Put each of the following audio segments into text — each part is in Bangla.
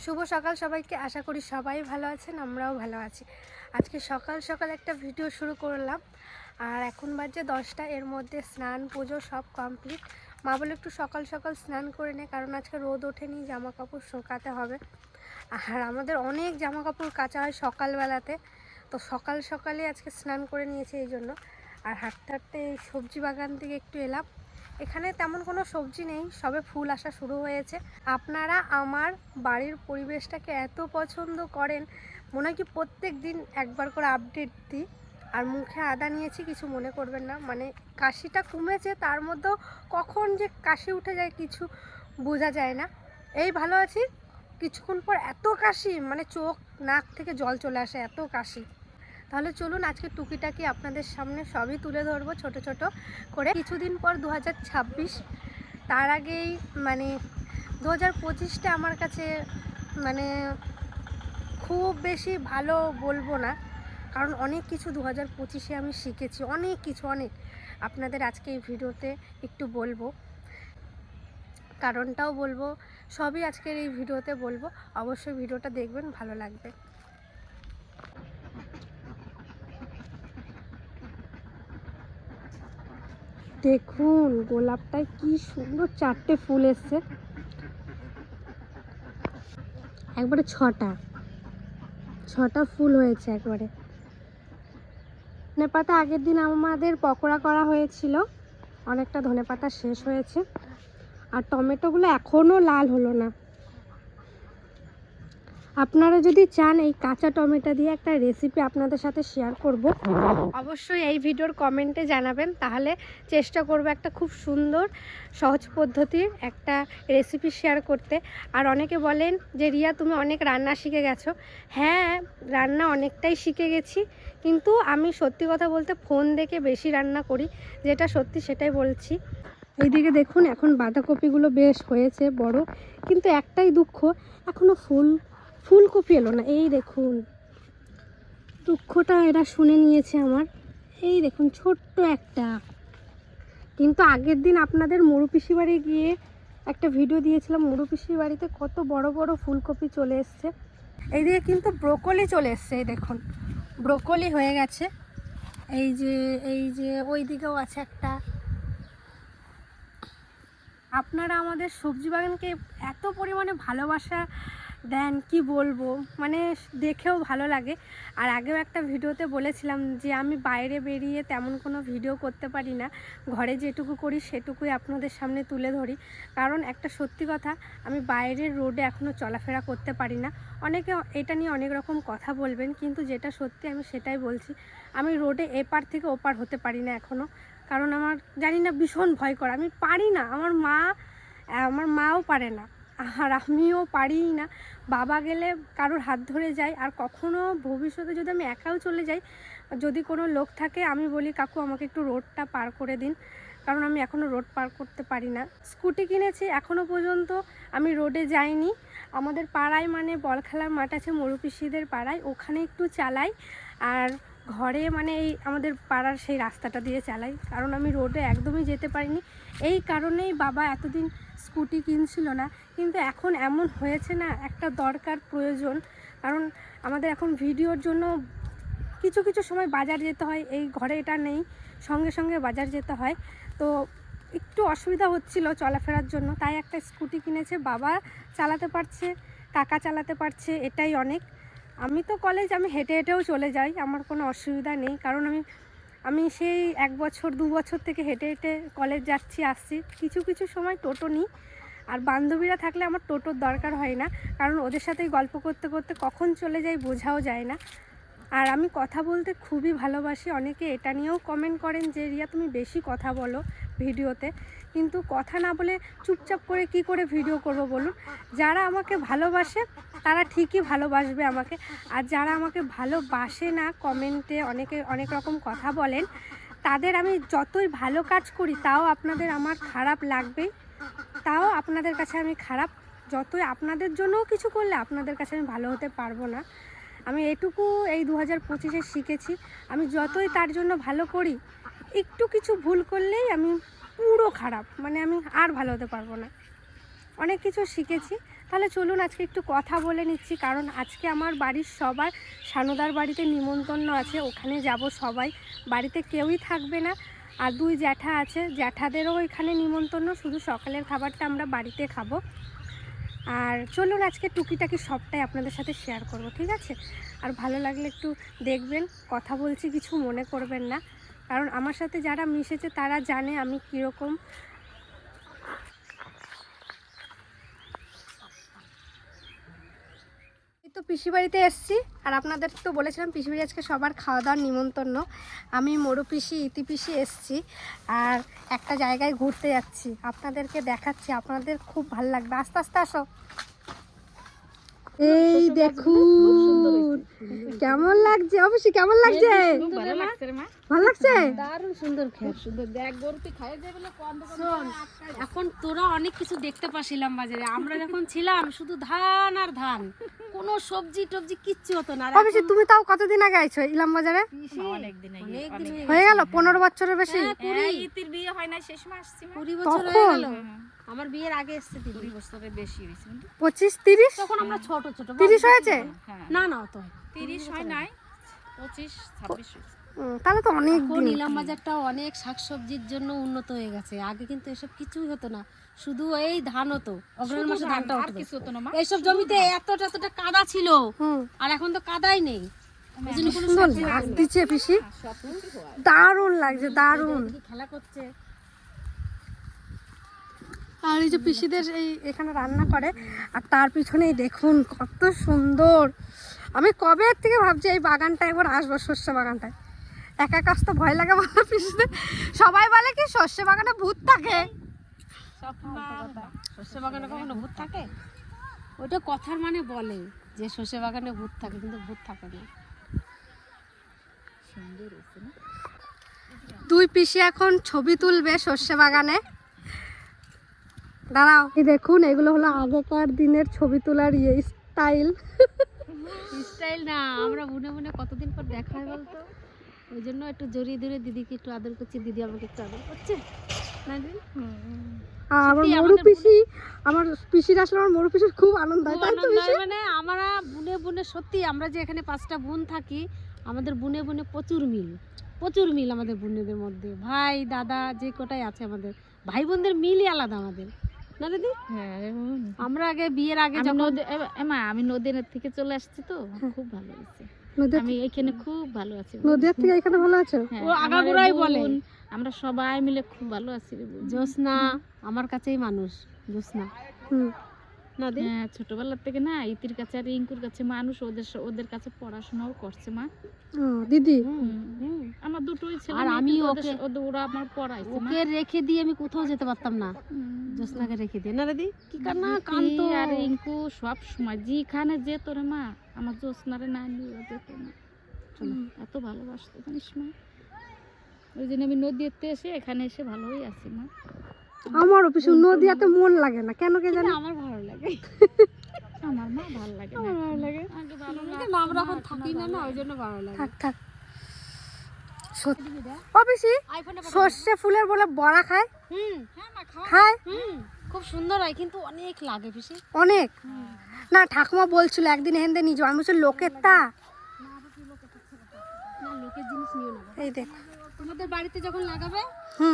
শুভ সকাল সবাইকে। আশা করি সবাই ভালো আছেন, আমরাও ভালো আছি। আজকে সকাল সকাল একটা ভিডিও শুরু করলাম, আর এখন বাজে 10টা। এর মধ্যে স্নান পুজো সব কমপ্লিট। মা বলে একটু সকাল সকাল স্নান করে নে, কারণ আজকে রোদ ওঠেনি, জামা কাপড় শুকাতে হবে। আর আমাদের অনেক জামা কাপড় কাচা হয় সকালবেলাতে, তো সকাল সকালে আজকে স্নান করে নিয়েছে এই জন্য। আর হাঁটতে হাঁটতে এই সবজি বাগান থেকে একটু এলাম। এখানে তেমন কোনো সবজি নেই, সবে ফুল আসা শুরু হয়েছে। আপনারা আমার বাড়ির পরিবেশটাকে এত পছন্দ করেন, মনে হয় কি প্রত্যেক দিন একবার করে আপডেট দিই। আর মুখে আদা নিয়েছি, কিছু মনে করবেন না, মানে কাশিটা কমেছে, তার মধ্যেও কখন যে কাশি উঠে যায় কিছু বোঝা যায় না। এই ভালো আছি, কিছুক্ষণ পর এত কাশি, মানে চোখ নাক থেকে জল চলে আসে, এত কাশি। তাহলে চলুন আজকে টুকিটাকি আপনাদের সামনে সবই তুলে ধরবো ছোট ছোট করে। কিছুদিন পর 2026, তার আগেই মানে 2025টা আমার কাছে মানে খুব বেশি ভালো বলবো না, কারণ অনেক কিছু 2025-এ আমি শিখেছি, অনেক কিছু, অনেক। আপনাদের আজকে এই ভিডিওতে একটু বলবো, কারণটাও বলবো, সবই আজকের এই ভিডিওতে বলবো। অবশ্যই ভিডিওটা দেখবেন, ভালো লাগবে। দেখুন গোলাপটায় কি সুন্দর 4টে ফুল এসছে, একবারে ছটা ফুল হয়েছে একবারে। ধনেপাতা আগের দিন আমাদের পকোড়া করা হয়েছিল, অনেকটা ধনেপাতা শেষ হয়েছে। আর টমেটোগুলো এখনও লাল হলো না। আপনারা যদি চান এই কাঁচা টমেটো দিয়ে একটা রেসিপি আপনাদের সাথে শেয়ার করব, অবশ্যই এই ভিডিওর কমেন্টে জানাবেন, তাহলে চেষ্টা করব একটা খুব সুন্দর সহজ পদ্ধতির একটা রেসিপি শেয়ার করতে। আর অনেকে বলেন যে রিয়া তুমি অনেক রান্না শিখে গেছো। হ্যাঁ, রান্না অনেকটাই শিখে গেছি, কিন্তু আমি সত্যি কথা বলতে ফোন দেখে বেশি রান্না করি, যেটা সত্যি সেটাই বলছি। এইদিকে দেখুন, এখন বাঁধাকপিগুলো বেশ হয়েছে বড়, কিন্তু একটাই দুঃখ, এখনও ফুলকপি এলো না। এই দেখুন, দুঃখটা এরা শুনে নিয়েছে আমার। এই দেখুন ছোট্ট একটা, কিন্তু আগের দিন আপনাদের মুরুপিসি বাড়ি গিয়ে একটা ভিডিও দিয়েছিলাম, মুরুপিসির বাড়িতে কত বড় বড় ফুলকপি চলে এসছে। এইদিকে কিন্তু ব্রোকলি চলে এসছে, এই দেখুন ব্রোকলি হয়ে গেছে। এই যে ওই দিকেও আছে একটা। আপনারা আমাদের সবজি বাগানকে এত পরিমাণে ভালোবাসা দেন, কি বলবো, মানে দেখেও ভালো লাগে। আর আগেও একটা ভিডিওতে বলেছিলাম যে আমি বাইরে বেরিয়ে তেমন কোনো ভিডিও করতে পারি না, ঘরে যেটুকু করি সেটুকুই আপনাদের সামনে তুলে ধরি। কারণ একটা সত্যি কথা, আমি বাইরের রোডে এখনও চলাফেরা করতে পারি না। অনেকে এটা নিয়ে অনেক রকম কথা বলবেন, কিন্তু যেটা সত্যি আমি সেটাই বলছি। আমি রোডে এপার থেকে ওপার হতে পারি না এখনও, কারণ আমার জানি না ভীষণ ভয় করে, আমি পারি না। আমার মাও পারে না, আর আমিও পারি না। বাবা গেলে কারোর হাত ধরে যাই, আর কখনো ভবিষ্যতে যদি আমি একাও চলে যাই, যদি কোনো লোক থাকে, আমি বলি কাকু আমাকে একটু রোডটা পার করে দিন, কারণ আমি এখনও রোড পার করতে পারি না। স্কুটি কিনেছি, এখনও পর্যন্ত আমি রোডে যাইনি। আমাদের পাড়ায় মানে বল খেলার মাঠ আছে মুরুপিসিদের পাড়ায়, ওখানে একটু চালাই, আর ঘরে মানে এই আমাদের পাড়ার সেই রাস্তাটা দিয়ে চালাই, কারণ আমি রোডে একদমই যেতে পারিনি। এই কারণেই বাবা এতদিন স্কুটি কিনছিল না, কিন্তু এখন এমন হয়েছে না, একটা দরকার প্রয়োজন, কারণ আমাদের এখন ভিডিওর জন্য কিছু কিছু সময় বাজার যেতে হয়, এই ঘরে এটা নেই, সঙ্গে সঙ্গে বাজার যেতে হয়, তো একটু অসুবিধা হচ্ছিল চলাফেরার জন্য, তাই একটা স্কুটি কিনেছে। বাবা চালাতে পারছে, কাকা চালাতে পারছে, এটাই অনেক। আমি তো আমি হেঁটে হেঁটেও চলে যাই, আমার কোনো অসুবিধা নেই, কারণ আমি সেই 1 বছর 2 বছর থেকে হেঁটে হেঁটে কলেজ যাচ্ছি আসছি। কিছু কিছু সময় টোটো নিই, আর বান্ধবীরা থাকলে আমার টোটোর দরকার হয় না, কারণ ওদের সাথেই গল্প করতে করতে কখন চলে যাই বোঝাও যায় না। আর আমি কথা বলতে খুবই ভালোবাসি, অনেকে এটা নিয়েও কমেন্ট করেন যে রিয়া তুমি বেশি কথা বলো ভিডিওতে, কিন্তু কথা না বলে চুপচাপ করে কি করে ভিডিও করব বলুন। যারা আমাকে ভালোবাসে তারা ঠিকই ভালোবাসবে আমাকে, আর যারা আমাকে ভালোবাসে না, কমেন্টে অনেকে অনেক রকম কথা বলেন, তাদের আমি যতই ভালো কাজ করি তাও আপনাদের আমার খারাপ লাগবেই, তাও আপনাদের কাছে আমি খারাপ। যতই আপনাদের জন্যও কিছু করলে আপনাদের কাছে আমি ভালো হতে পারবো না। আমি এটুকু এই 2025-এ শিখেছি, আমি যতই তার জন্য ভালো করি, একটু কিছু ভুল করলেই আমি পুরো খারাপ, মানে আমি আর ভালো হতে পারবো না। অনেক কিছু শিখেছি, তাহলে চলুন আজকে একটু কথা বলে নিচ্ছি, কারণ আজকে আমার বাড়ির সবার সানুদার বাড়িতে নিমন্ত্রণ আছে, ওখানে যাব সবাই, বাড়িতে কেউই থাকবে না। আর 2 জ্যাঠা আছে, জ্যাঠাদেরও এখানে নিমন্ত্রণ, শুধু সকালের খাবারটা আমরা বাড়িতে খাবো। আর চলুন আজকে টুকিটাকি সবটাই আপনাদের সাথে শেয়ার করব, ঠিক আছে? আর ভালো লাগলে একটু দেখবেন, কথা বলছি কিছু মনে করবেন না, কারণ আমার সাথে যারা মিশেছে তারা জানে আমি কীরকম। তো পিসি বাড়িতে এসেছি, আর আপনাদের তো বলেছিলাম পিসি বাড়ি আজকে সবার খাওয়া দাওয়ার নিমন্ত্রণ। আমি মোড়ো পিসি, ইতি পিসি এসেছি, আর একটা জায়গায় ঘুরতে যাচ্ছি, আপনাদেরকে দেখাচ্ছি, আপনাদের খুব ভালো লাগবে। আস্তে আস্তে আসো। এই দেখুন কেমন লাগছে, অবশ্যই কেমন লাগছে, ভালো লাগছে, দারুণ সুন্দর খেয়ে সুন্দর দেখ গরুতে খাইয়ে দেবে না। এখন তোরা অনেক কিছু দেখতে পাচ্ছিলাম বাজারে, আমরা যখন ছিলাম শুধু ধান আর ধান, কোনো সবজি টবজি কিচ্ছু হতো না। অবশ্যই তুমি তাও কতদিন আগে আইছো ইলাম বাজারে? অনেকদিন হয়ে গেল 15 বছরের বেশি। ইতির বিয়ে হয় না শেষ মাস 20 বছর হয়ে গেল, আমার বিয়ের আগে এসেছে 20 বছরের বেশি হয়েছে। 25 30 তখন আমরা ছোট ছোট 30 হয়েছে না, না তো 30 হয় নাই, 25 26 হয়েছে। তাহলে তো অনেক দিন। নিলাম বাজারটা অনেক শাকসবজির জন্য উন্নত হয়ে গেছে, আগে কিন্তু এসব কিছুই হতো না, শুধু এই ধান হতো, অগ্রহণ মাসে ধানটা আর হতো, কিছু হতো না মা। এইসব জমিতে এতটা কাদা ছিল, আর এখন তো কাদাই নেই। সুন্দর লাগছে পিসি, দারুণ লাগছে, দারুণ খেলা করছে। আর এই যে পিসিদের এই এখানে রান্না করে, আর তার পিছনেই দেখুন কত সুন্দর। আমি কবে থেকে ভাবছি এই বাগানটা একবার আসবো, সর্ষে বাগানটায়। একা একা আসতে ভয় লাগে বলো পিসিদের, সবাই বলে কি সর্ষে বাগানে ভূত থাকে। সর্ষে বাগানে কখনো ভূত থাকে? ওইটা কথার মানে বলে যে সর্ষে বাগানে ভূত থাকে, কিন্তু ভূত থাকে না। সুন্দর হয়েছে না? 2 পিসি এখন ছবি তুলবে সর্ষে বাগানে, দাঁড়াও। এই দেখুন এগুলো হলো আগেকার দিনের ছবি তোলার স্টাইল। স্টাইল না, আমরা বুনে বুনে কতদিন পর দেখা হয় বলতো, ওই জন্য একটু জড়িয়ে ধরে দিদিকে একটু আদর করছি, দিদি আমাকে একটু আদর করছে না দিদি? আমার মরু পিসি, আমার পিসির আসলে আমার মরু পিসির খুব আনন্দ হয়, তাই তো পিসি? মানে আমরা বুনে বুনে সত্যি, আমরা যে এখানে 5টা বোন থাকি, আমাদের বুনে বুনে প্রচুর মিল আমাদের বোনেদের মধ্যে, ভাই দাদা যে কটাই আছে আমাদের ভাই বোনদের মিলই আলাদা আমাদের, না দিদি? হ্যাঁ, আমরা আগে বিয়ের আগে যখন আমি নদীর থেকে চলে আসছি তো খুব ভালো হয়েছে। আমি এখানে খুব ভালো আছি। নদীর থেকে এখানে ভালো আছো? ও আগাগোড়াই বলে আমরা সবাই মিলে খুব ভালো আছি রে বোন। জোসনা আমার কাছেই মানুষ, জোসনা না দিদি? হ্যাঁ, ছোটবেলার থেকে না ইতির কাছে আর রিঙ্কুর কাছে মানুষ, ওদের কাছে পড়াশোনাও করছে মা। দিদি আমার দুটোই ছেলে, আর আমি ওকে ওরা আমার পড়াইছে। ওকে রেখে দিয়ে আমি কোথাও যেতে পারতাম না, জোসনাকে রেখে দিয়ে। না দিদি কি কান্না কানতো। আর রিঙ্কু সব সময় যেখানে যেত রে মা, আমার জোসনারে না নিয়ে যেত না, এত ভালোবাসতো জানিস মা। ওই জন্য আমি নদীতে এসে এখানে এসে ভালোই আছি মা। আমারও পিছু নদীতে মন লাগে না কেন কে জানি, আমার ভালো লাগে। আমার মা ভালো লাগে না, ভালো লাগে আগে ভালো না, আমরা এখন থাকি না, না ওই জন্য ভালো লাগে। থাক থাক। সত্যি ও পিসি সর্ষে ফুলের বলে বড়া খায়? হ্যাঁ মা খায়, খুব সুন্দর হয়, কিন্তু অনেক লাগে বেশি, অনেক। না ঠাকুমা বলছিল একদিন হেন্দে নিয়ে যাও, আমি বলছি লোকের তা না, লোকের জিনিস নিও না। এই দেখো তোমাদের বাড়িতে যখন লাগাবে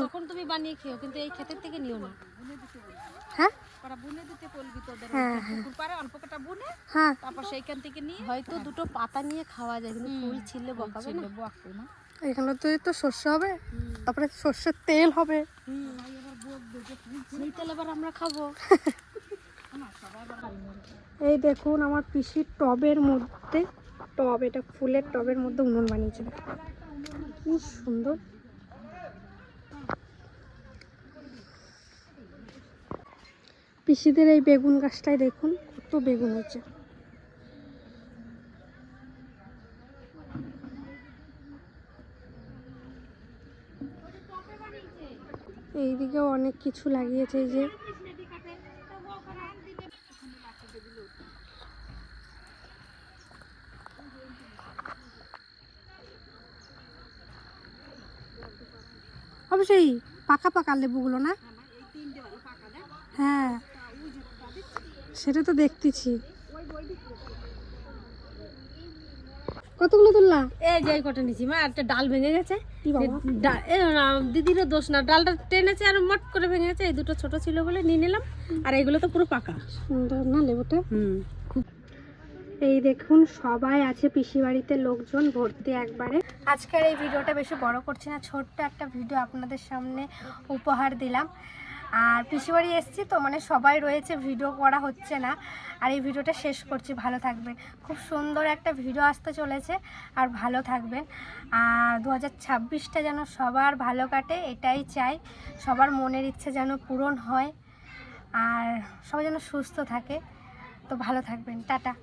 তখন তুমি বানিয়ে খেও, কিন্তু এই ক্ষেতের থেকে নিও না। হ্যাঁ ওরা বুনে দিতে বলবি তোদের, হ্যাঁ পুকুর পাড়ে অল্প কটা বুনে, হ্যাঁ, তারপর সেইখান থেকে নিয়ে হয়তো 2টো পাতা নিয়ে খাওয়া যায়, কিন্তু ফুল ছিললে বকাবে না। বকবো না। এখানে তো সর্ষে হবে, তারপরে সর্ষের তেল হবে, সেই তেল আবার আমরা খাবো। এই দেখুন আমার পিসির টবের মধ্যে, এটা ফুলের টবের মধ্যে উনুন বানিয়েছে, কি সুন্দর। পিসিদের এই বেগুন গাছটায় দেখুন কত বেগুন হয়েছে, এইদিকেও অনেক কিছু লাগিয়েছে। এই যে অবশ্যই পাকা পাকা লেবুগুলো না, হ্যাঁ সেটা তো দেখতেছি। কতগুলো তুললা? এই যে এই কটা নিছি মা, একটা ডাল ভেঙে গেছে। কি বাবা? দিদিরও দোষ না, ডালটা টেনেছে আর মট করে ভেঙে গেছে। এই দুটো ছোট ছিল বলে নিয়ে নিলাম, আর এগুলো তো পুরো পাকা। সুন্দর না লেবুটা? খুব। এই দেখুন সবাই আছে পিসি বাড়িতে, লোকজন ভর্তি একবারে। আজকের এই ভিডিওটা বেশি বড় করছি না, ছোট্ট একটা ভিডিও আপনাদের সামনে উপহার দিলাম। আর পিসি বাড়ি এসেছি তো মানে সবাই রয়েছে, ভিডিও করা হচ্ছে না। আর এই ভিডিওটা শেষ করছি, ভালো থাকবেন। খুব সুন্দর একটা ভিডিও আসতে চলেছে, আর ভালো থাকবেন। আর 2026টা যেন সবার ভালো কাটে এটাই চাই, সবার মনের ইচ্ছে যেন পূরণ হয়, আর সবাই যেন সুস্থ থাকে। তো ভালো থাকবেন, টাটা।